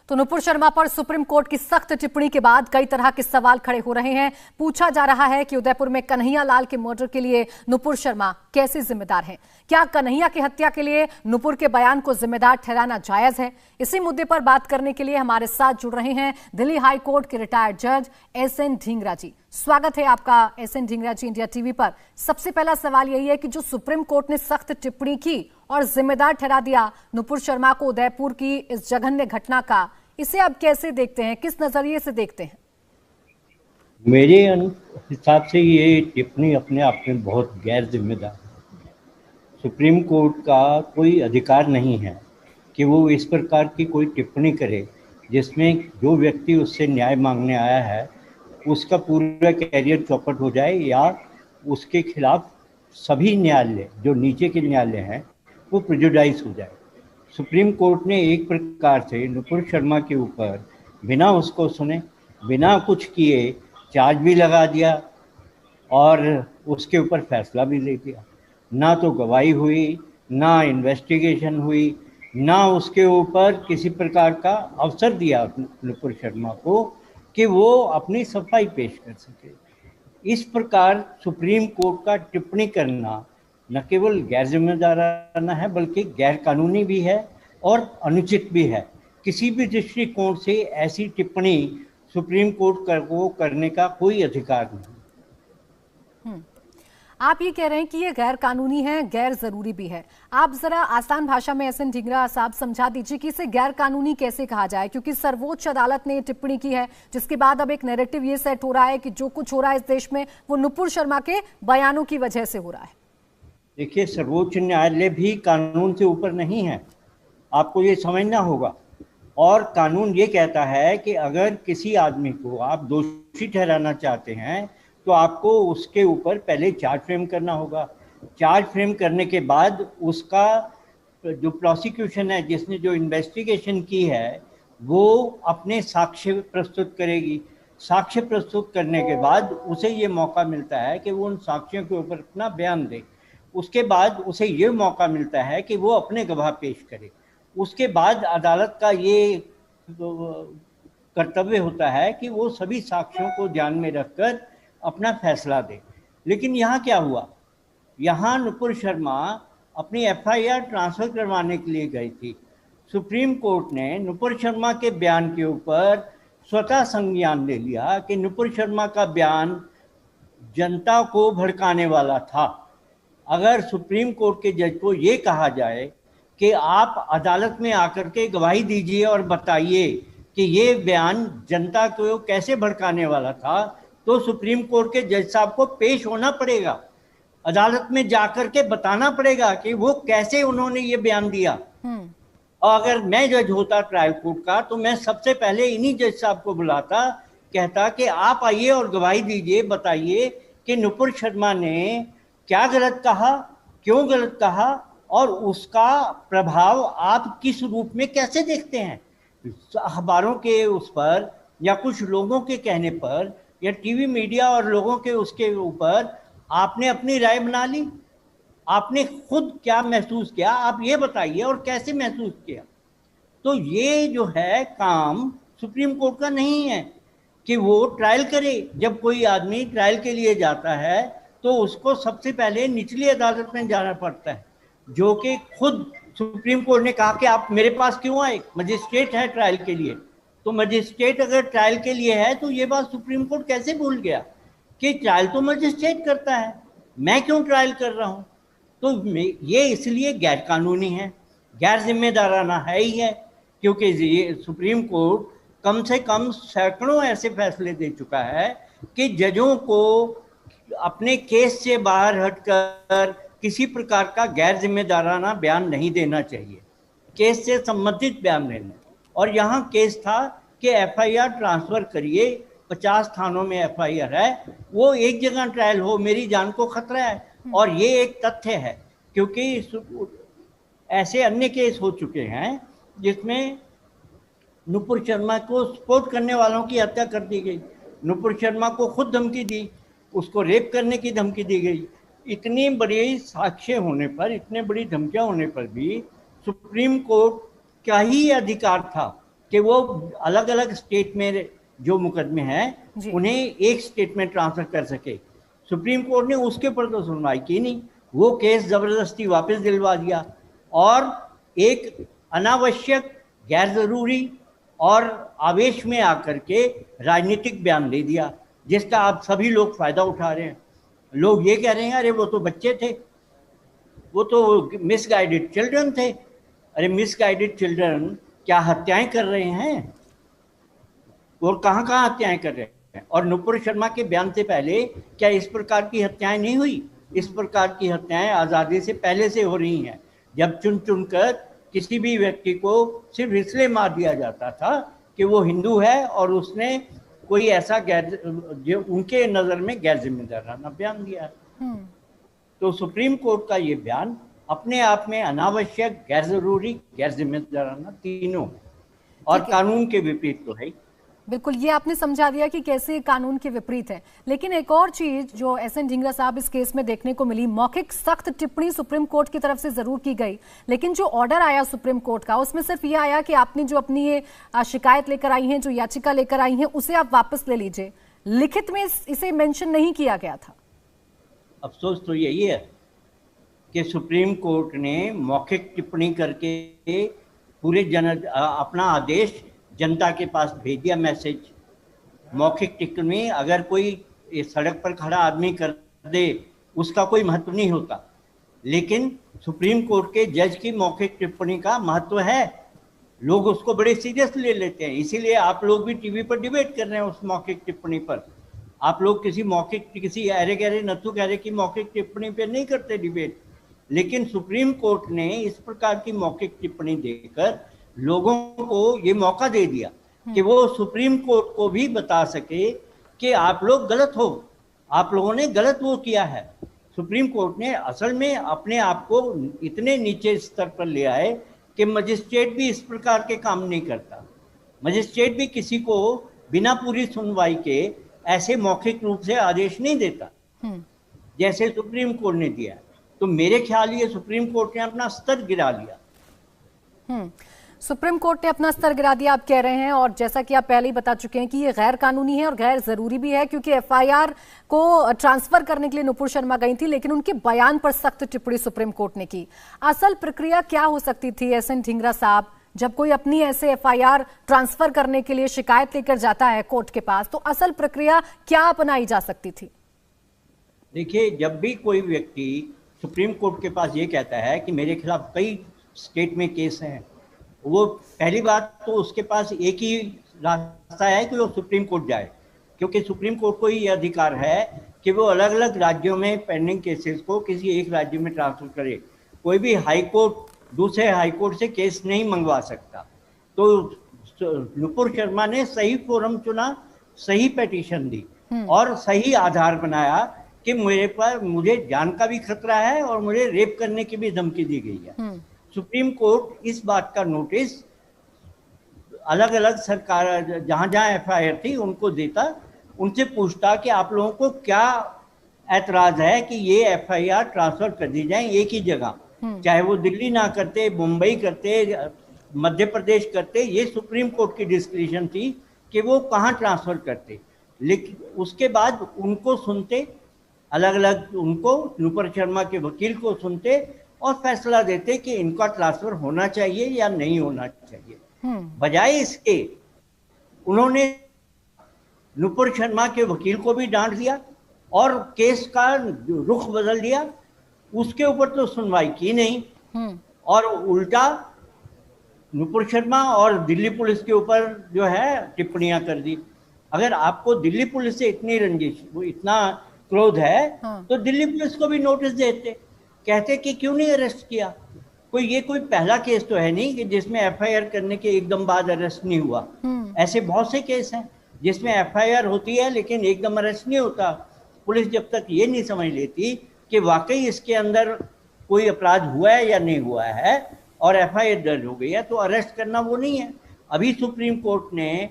तो नुपुर शर्मा पर supreme court की सख्त टिप्पणी के बाद कई तरह के सवाल खड़े हो रहे हैं। पूछा जा रहा है कि उदयपुर में कन्हैया लाल के मर्डर के लिए नुपुर शर्मा कैसे जिम्मेदार हैं? क्या कन्हैया की हत्या के लिए नुपुर के बयान को जिम्मेदार ठहराना जायज है? इसी मुद्दे पर बात करने के लिए हमारे साथ जुड़ रहे हैं दिल्ली हाई कोर्ट के रिटायर्ड जज एसएन ढींगरा जी। स्वागत है आपका एसएन ढींगरा जी इंडिया टीवी पर। सबसे पहला सवाल यही है कि जो सुप्रीम कोर्ट ने सख्त टिप्पणी की और जिम्मेदार ठहरा दिया नुपुर शर्मा को उदयपुर की इस जघन्य घटना का, इसे आप कैसे देखते हैं, किस नजरिए से देखते हैं? मेरे हिसाब से ये टिप्पणी अपने आप में बहुत गैर जिम्मेदार है। सुप्रीम कोर्ट का कोई अधिकार नहीं है कि वो इस प्रकार की कोई टिप्पणी करे जिसमें जो व्यक्ति उससे न्याय मांगने आया है उसका पूरा कैरियर चौपट हो जाए या उसके खिलाफ सभी न्यायालय जो नीचे के न्यायालय हैं वो प्रेजुडाइज हो जाए। सुप्रीम कोर्ट ने एक प्रकार से नुपुर शर्मा के ऊपर बिना उसको सुने, बिना कुछ किए चार्ज भी लगा दिया और उसके ऊपर फैसला भी ले दिया। ना तो गवाही हुई, ना इन्वेस्टिगेशन हुई, ना उसके ऊपर किसी प्रकार का अवसर दिया नुपुर शर्मा को कि वो अपनी सफाई पेश कर सके। इस प्रकार सुप्रीम कोर्ट का टिप्पणी करना न केवल गैर जिम्मेदाराना है बल्कि गैर कानूनी भी है और अनुचित भी है। किसी भी दृष्टिकोण से ऐसी टिप्पणी सुप्रीम कोर्ट को करने का कोई अधिकार नहीं। आप ये कह रहे हैं कि ये गैर कानूनी है, गैर जरूरी भी है। आप जरा आसान भाषा में एसएन ढींगरा साहब समझा दीजिए कि इसे गैर कानूनी कैसे कहा जाए, क्योंकि सर्वोच्च अदालत ने टिप्पणी की है जिसके बाद अब एक नैरेटिव ये सेट हो रहा है कि जो कुछ हो रहा है इस देश में वो नुपुर शर्मा के बयानों की वजह से हो रहा है। देखिए, सर्वोच्च न्यायालय भी कानून से ऊपर नहीं है, आपको ये समझना होगा। और कानून ये कहता है कि अगर किसी आदमी को आप दोषी ठहराना चाहते हैं तो आपको उसके ऊपर पहले चार्ज फ्रेम करना होगा। चार्ज फ्रेम करने के बाद उसका जो प्रोसिक्यूशन है, जिसने जो इन्वेस्टिगेशन की है, वो अपने साक्ष्य प्रस्तुत करेगी। साक्ष्य प्रस्तुत करने के बाद उसे ये मौका मिलता है कि वो उन साक्ष्यों के ऊपर अपना बयान दे। उसके बाद उसे ये मौका मिलता है कि वो अपने गवाह पेश करे। उसके बाद अदालत का ये कर्तव्य होता है कि वो सभी साक्ष्यों को ध्यान में रखकर अपना फैसला दे। लेकिन यहाँ क्या हुआ? यहाँ नुपुर शर्मा अपनी एफआईआर ट्रांसफर करवाने के लिए गई थी। सुप्रीम कोर्ट ने नुपुर शर्मा के बयान के ऊपर स्वतः संज्ञान ले लिया कि नुपुर शर्मा का बयान जनता को भड़काने वाला था। अगर सुप्रीम कोर्ट के जज को ये कहा जाए कि आप अदालत में आकर के गवाही दीजिए और बताइए कि ये बयान जनता को कैसे भड़काने वाला था, तो सुप्रीम कोर्ट के जज साहब को पेश होना पड़ेगा, अदालत में जाकर के बताना पड़ेगा कि वो कैसे उन्होंने ये बयान दिया। और अगर मैं जज होता ट्रायल कोर्ट का तो मैं सबसे पहले इन्हीं जज साहब को बुलाता, कहता कि आप आइए और गवाही दीजिए, बताइए कि नुपुर शर्मा ने क्या गलत कहा, क्यों गलत कहा और उसका प्रभाव आप किस रूप में कैसे देखते हैं। अखबारों के उस पर या कुछ लोगों के कहने पर या टीवी मीडिया और लोगों के उसके ऊपर आपने अपनी राय बना ली। आपने खुद क्या महसूस किया, आप ये बताइए, और कैसे महसूस किया। तो ये जो है काम सुप्रीम कोर्ट का नहीं है कि वो ट्रायल करे। जब कोई आदमी ट्रायल के लिए जाता है तो उसको सबसे पहले निचली अदालत में जाना पड़ता है, जो कि खुद सुप्रीम कोर्ट ने कहा कि आप मेरे पास क्यों आए, मजिस्ट्रेट है ट्रायल के लिए। तो मजिस्ट्रेट अगर ट्रायल के लिए है तो ये बात सुप्रीम कोर्ट कैसे भूल गया कि ट्रायल तो मजिस्ट्रेट करता है, मैं क्यों ट्रायल कर रहा हूँ। तो ये इसलिए गैर कानूनी है, गैर जिम्मेदाराना है ही है, क्योंकि ये सुप्रीम कोर्ट कम से कम सैकड़ों ऐसे फैसले दे चुका है कि जजों को अपने केस से बाहर हटकर किसी प्रकार का गैर जिम्मेदाराना बयान नहीं देना चाहिए, केस से संबंधित बयान देना। और यहाँ केस था कि एफआईआर ट्रांसफर करिए, 50 थानों में एफआईआर है, वो एक जगह ट्रायल हो, मेरी जान को खतरा है। और ये एक तथ्य है, क्योंकि ऐसे अन्य केस हो चुके हैं जिसमें नुपुर शर्मा को सपोर्ट करने वालों की हत्या कर दी गई, नुपुर शर्मा को खुद धमकी दी, उसको रेप करने की धमकी दी गई। इतनी बड़ी साक्ष्य होने पर, इतने बड़ी धमकियां होने पर भी सुप्रीम कोर्ट का ही अधिकार था कि वो अलग अलग स्टेट में जो मुकदमे हैं उन्हें एक स्टेट में ट्रांसफर कर सके। सुप्रीम कोर्ट ने उसके ऊपर तो सुनवाई की नहीं, वो केस जबरदस्ती वापस दिलवा दिया और एक अनावश्यक, गैर जरूरी और आवेश में आकर के राजनीतिक बयान दे दिया, जिसका आप सभी लोग फायदा उठा रहे हैं। लोग ये कह रहे हैं अरे वो तो बच्चे थे, वो तो मिसगाइडेड चिल्ड्रन थे। अरे मिसगाइडेड चिल्ड्रन क्या हत्याएं कर रहे हैं? और कहाँ कहाँ हत्याएं कर रहे हैं? और नुपुर शर्मा के बयान से पहले क्या इस प्रकार की हत्याएं नहीं हुई? इस प्रकार की हत्याएं आज़ादी से पहले से हो रही हैं, जब चुन चुन कर किसी भी व्यक्ति को सिर्फ इसलिए मार दिया जाता था कि वो हिंदू है और उसने कोई ऐसा जो उनके नज़र में गैर जिम्मेदाराना बयान दिया है। तो सुप्रीम कोर्ट का ये बयान अपने आप में अनावश्यक, गैर जरूरी, गैर जिम्मेदाराना तीनों और कानून के विपरीत तो है। बिल्कुल, ये आपने समझा दिया कि कैसे कानून के विपरीत है। लेकिन एक और चीज जो एसएन ढींगरा साहब इस केस में देखने को मिली, मौखिक सख्त टिप्पणी सुप्रीम कोर्ट की तरफ से जरूर की गई, लेकिन जो ऑर्डर आया सुप्रीम कोर्ट का उसमें सिर्फ ये आया कि आपने जो अपनी ये शिकायत लेकर आई है, जो याचिका लेकर आई है, उसे आप वापस ले लीजिए। लिखित में इसे मेंशन नहीं किया गया था। अफसोस तो यही है कि सुप्रीम कोर्ट ने मौखिक टिप्पणी करके पूरे अपना आदेश जनता के पास भेज दिया, मैसेज। मौखिक टिप्पणी अगर कोई सड़क पर खड़ा आदमी कर दे उसका कोई महत्व नहीं होता, लेकिन सुप्रीम कोर्ट के जज की मौखिक टिप्पणी का महत्व है। लोग उसको बड़े सीरियस ले लेते हैं, इसीलिए आप लोग भी टीवी पर डिबेट कर रहे हैं उस मौखिक टिप्पणी पर। आप लोग किसी अरे गहरे नथु गहरे की मौखिक टिप्पणी पे नहीं करते डिबेट, लेकिन सुप्रीम कोर्ट ने इस प्रकार की मौखिक टिप्पणी देकर लोगों को ये मौका दे दिया कि वो सुप्रीम कोर्ट को भी बता सके कि आप लोग गलत हो, आप लोगों ने गलत वो किया है। सुप्रीम कोर्ट ने असल में अपने आप को इतने नीचे स्तर पर ले आए कि मजिस्ट्रेट भी इस प्रकार के काम नहीं करता। मजिस्ट्रेट भी किसी को बिना पूरी सुनवाई के ऐसे मौखिक रूप से आदेश नहीं देता जैसे सुप्रीम कोर्ट ने दिया। तो मेरे ख्याल ये सुप्रीम कोर्ट ने अपना स्तर गिरा लिया। सुप्रीम कोर्ट ने अपना स्तर गिरा दिया आप कह रहे हैं, और जैसा कि आप पहले ही बता चुके हैं कि ये गैर कानूनी है और गैर जरूरी भी है, क्योंकि एफआईआर को ट्रांसफर करने के लिए नुपुर शर्मा गई थी, लेकिन उनके बयान पर सख्त टिप्पणी सुप्रीम कोर्ट ने की। असल प्रक्रिया क्या हो सकती थी एसएन ढींगरा साहब, जब कोई अपनी ऐसे एफआईआर ट्रांसफर करने के लिए शिकायत लेकर जाता है कोर्ट के पास, तो असल प्रक्रिया क्या अपनाई जा सकती थी? देखिए, जब भी कोई व्यक्ति सुप्रीम कोर्ट के पास ये कहता है कि मेरे खिलाफ कई स्टेट में केस हैं, वो पहली बात तो उसके पास एक ही रास्ता है कि वो सुप्रीम कोर्ट जाए, क्योंकि सुप्रीम कोर्ट को ही ये अधिकार है कि वो अलग अलग राज्यों में पेंडिंग केसेस को किसी एक राज्य में ट्रांसफर करे। कोई भी हाई कोर्ट दूसरे हाई कोर्ट से केस नहीं मंगवा सकता। तो नुपुर शर्मा ने सही फोरम चुना, सही पिटीशन दी और सही आधार बनाया कि मुझे जान का भी खतरा है और मुझे रेप करने की भी धमकी दी गई है। सुप्रीम कोर्ट इस बात का नोटिस अलग अलग सरकार जहां जहां एफआईआर थी उनको देता, उनसे पूछता कि आप लोगों को क्या ऐतराज है कि ये एफआईआर ट्रांसफर कर दी जाए एक ही जगह, चाहे वो दिल्ली ना करते, मुंबई करते, मध्य प्रदेश करते, ये सुप्रीम कोर्ट की डिस्क्रिप्शन थी कि वो कहाँ ट्रांसफर करते। लेकिन उसके बाद उनको सुनते, अलग अलग उनको नुपुर शर्मा के वकील को सुनते और फैसला देते कि इनका ट्रांसफर होना चाहिए या नहीं होना चाहिए। बजाय इसके उन्होंने नुपुर शर्मा के वकील को भी डांट दिया और केस का रुख बदल दिया। उसके ऊपर तो सुनवाई की नहीं और उल्टा नुपुर शर्मा और दिल्ली पुलिस के ऊपर जो है टिप्पणियां कर दी। अगर आपको दिल्ली पुलिस से इतनी रंजिश, वो इतना क्रोध है, तो दिल्ली पुलिस को भी नोटिस देते, कहते कि क्यों नहीं अरेस्ट किया। ये कोई पहला केस तो है नहीं कि जिसमें एफआईआर करने के एकदम बाद अरेस्ट नहीं हुआ। ऐसे बहुत से केस हैं जिसमें एफआईआर होती है लेकिन एकदम अरेस्ट नहीं होता। पुलिस जब तक ये नहीं समझ लेती कि वाकई इसके अंदर कोई अपराध हुआ है या नहीं हुआ है और एफआईआर दर्ज हो गई है, तो अरेस्ट करना वो नहीं है। अभी सुप्रीम कोर्ट ने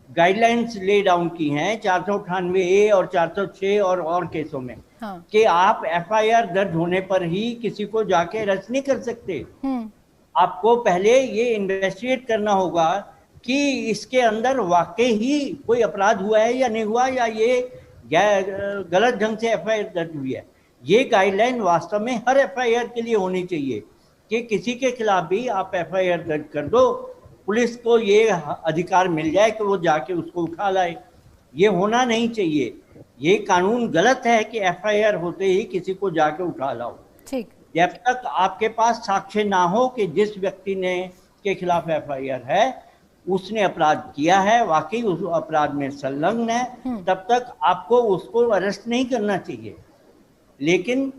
गाइडलाइंस ले डाउन की हैं 498A और 406 और केसों में कि आप एफआईआर दर्ज होने पर ही किसी को जाके अरेस्ट नहीं कर सकते। आपको पहले ये इन्वेस्टिगेट करना होगा कि इसके अंदर वाकई ही कोई अपराध हुआ है या नहीं हुआ, या ये गलत ढंग से एफआईआर दर्ज हुई है। ये गाइडलाइन वास्तव में हर एफआईआर के लिए होनी चाहिए कि किसी के खिलाफ भी आप एफआईआर दर्ज कर दो, पुलिस को ये अधिकार मिल जाए कि वो जाके उसको उठा लाए। ये होना नहीं चाहिए। ये कानून गलत है कि एफआईआर होते ही किसी को जाके उठा लाओ। ठीक। जब तक आपके पास साक्ष्य ना हो कि जिस व्यक्ति ने के खिलाफ एफआईआर है उसने अपराध किया है, वाकई उस अपराध में संलग्न है, तब तक आपको उसको अरेस्ट नहीं करना चाहिए। लेकिन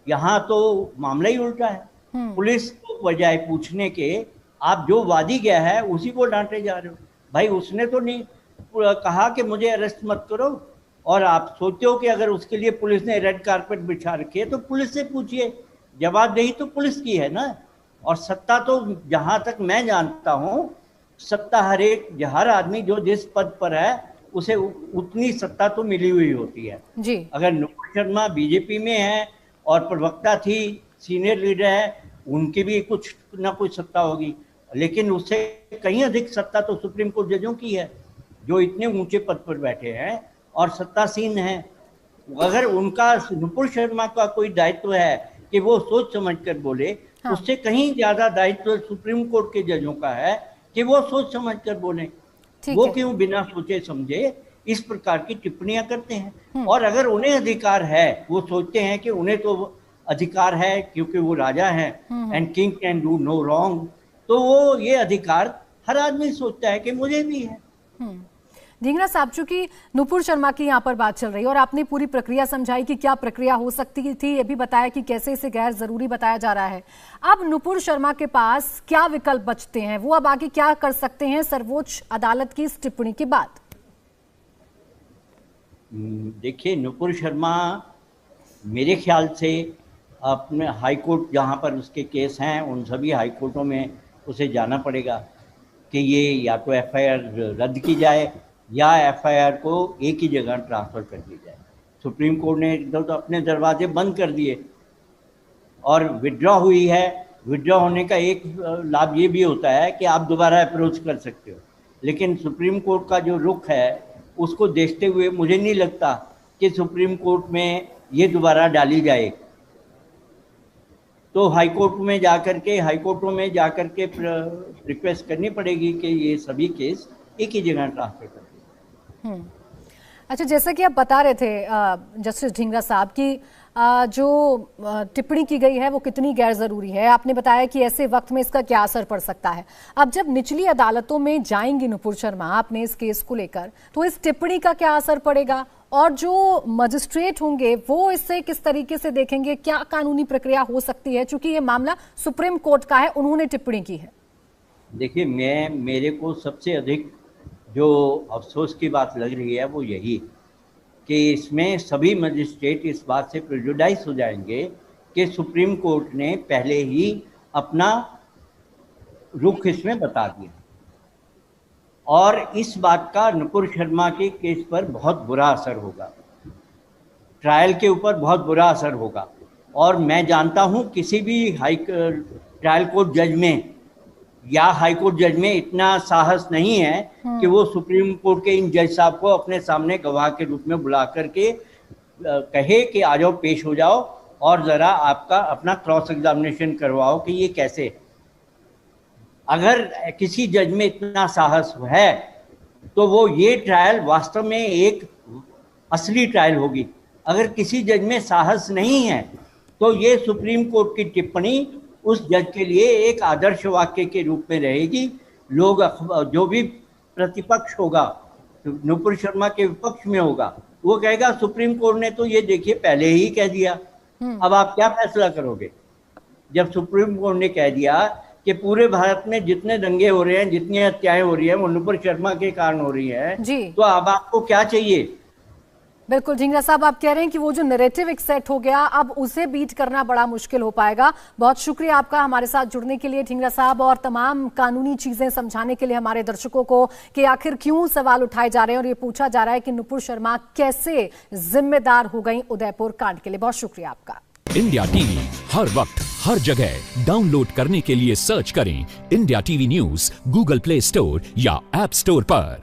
यहाँ तो मामला ही उल्टा है। पुलिस को बजाय पूछने के आप जो वादी गया है उसी को डांटे जा रहे हो। भाई उसने तो नहीं कहा कि मुझे अरेस्ट मत करो, और आप सोचते हो कि अगर उसके लिए पुलिस ने रेड कारपेट बिछा रखी है तो पुलिस से पूछिए। जवाबदेही तो पुलिस की है ना। और सत्ता तो जहाँ तक मैं जानता हूँ, सत्ता हर आदमी जो जिस पद पर है उसे उतनी सत्ता तो मिली हुई होती है जी। अगर नुपुर शर्मा बीजेपी में है और प्रवक्ता थी, सीनियर लीडर है, उनकी भी कुछ ना कुछ सत्ता होगी, लेकिन उससे कहीं अधिक सत्ता तो सुप्रीम कोर्ट जजों की है जो इतने ऊंचे पद पर बैठे हैं और सत्तासीन हैं। अगर उनका नुपुर शर्मा का कोई दायित्व है कि वो सोच समझ कर बोले, हाँ। उससे कहीं ज्यादा दायित्व सुप्रीम कोर्ट के जजों का है कि वो सोच समझ कर बोले। वो क्यों बिना सोचे समझे इस प्रकार की टिप्पणियां करते हैं। और अगर उन्हें अधिकार है, वो सोचते हैं कि उन्हें तो अधिकार है क्योंकि वो राजा हैं and king can do no wrong, तो वो ये अधिकार हर आदमी सोचता है कि मुझे भी है। ढींगरा साहब, चूंकि नुपुर शर्मा की यहाँ पर बात चल रही है और आपने पूरी प्रक्रिया समझाई कि क्या प्रक्रिया हो सकती थी, ये भी बताया कि कैसे इसे गैर जरूरी बताया जा रहा है। अब नुपुर शर्मा के पास क्या विकल्प बचते हैं, वो अब आगे क्या कर सकते हैं सर्वोच्च अदालत की इस टिप्पणी के बाद? देखिए, नुपुर शर्मा मेरे ख्याल से अपने हाई कोर्ट जहाँ पर उसके केस हैं उन सभी हाई कोर्टों में उसे जाना पड़ेगा कि ये या तो एफआईआर रद्द की जाए या एफआईआर को एक ही जगह ट्रांसफर कर दी जाए। सुप्रीम कोर्ट ने एकदम तो अपने दरवाजे बंद कर दिए और विड्रॉ हुई है। विड्रॉ होने का एक लाभ ये भी होता है कि आप दोबारा अप्रोच कर सकते हो, लेकिन सुप्रीम कोर्ट का जो रुख है उसको देखते हुए मुझे नहीं लगता कि सुप्रीम कोर्ट में ये दोबारा डाली जाए। तो हाईकोर्टों में जाकर के रिक्वेस्ट करनी पड़ेगी कि ये सभी केस एक ही जगह ट्रांसफर कर दें। अच्छा, जैसा कि आप बता रहे थे जस्टिस ढींगरा साहब की जो टिप्पणी की गई है वो कितनी गैर जरूरी है, आपने बताया कि ऐसे वक्त में इसका क्या असर पड़ सकता है। अब जब निचली अदालतों में जाएंगी नुपुर शर्मा आपने इस केस को लेकर, तो इस टिप्पणी का क्या असर पड़ेगा और जो मजिस्ट्रेट होंगे वो इससे किस तरीके से देखेंगे, क्या कानूनी प्रक्रिया हो सकती है, चूंकि ये मामला सुप्रीम कोर्ट का है, उन्होंने टिप्पणी की है। देखिए, मेरे को सबसे अधिक जो अफसोस की बात लग रही है वो यही कि इसमें सभी मजिस्ट्रेट इस बात से प्रेजुडाइज हो जाएंगे कि सुप्रीम कोर्ट ने पहले ही अपना रुख इसमें बता दिया और इस बात का नुपुर शर्मा के केस पर बहुत बुरा असर होगा, ट्रायल के ऊपर बहुत बुरा असर होगा। और मैं जानता हूं किसी भी ट्रायल कोर्ट जज में या हाई कोर्ट जज में इतना साहस नहीं है कि वो सुप्रीम कोर्ट के इन जज साहब को अपने सामने गवाह के रूप में बुला करके कहे कि आ जाओ, पेश हो जाओ और ज़रा आपका अपना क्रॉस एग्जामिनेशन करवाओ कि ये कैसे। अगर किसी जज में इतना साहस है तो वो ये ट्रायल वास्तव में एक असली ट्रायल होगी। अगर किसी जज में साहस नहीं है तो ये सुप्रीम कोर्ट की टिप्पणी उस जज के लिए एक आदर्श वाक्य के रूप में रहेगी। लोग जो भी प्रतिपक्ष होगा, नुपुर शर्मा के विपक्ष में होगा, वो कहेगा सुप्रीम कोर्ट ने तो ये देखिए पहले ही कह दिया, अब आप क्या फैसला करोगे। जब सुप्रीम कोर्ट ने कह दिया कि पूरे भारत में जितने दंगे हो रहे हैं, जितनी हत्याएं हो रही हैं वो नुपुर शर्मा के कारण हो रही हैं, तो अब आपको क्या चाहिए। बिल्कुल ढींगरा साहब, आप कह रहे हैं कि वो जो नैरेटिव एक सेट हो गया अब उसे बीट करना बड़ा मुश्किल हो पाएगा। बहुत शुक्रिया आपका हमारे साथ जुड़ने के लिए ढींगरा साहब, और तमाम कानूनी चीजें समझाने के लिए हमारे दर्शकों को कि आखिर क्यों सवाल उठाए जा रहे हैं और ये पूछा जा रहा है कि नुपुर शर्मा कैसे जिम्मेदार हो गई उदयपुर कांड के लिए। बहुत शुक्रिया आपका। इंडिया टीवी हर वक्त हर जगह डाउनलोड करने के लिए सर्च करें India TV news Google play store या ऐप स्टोर पर।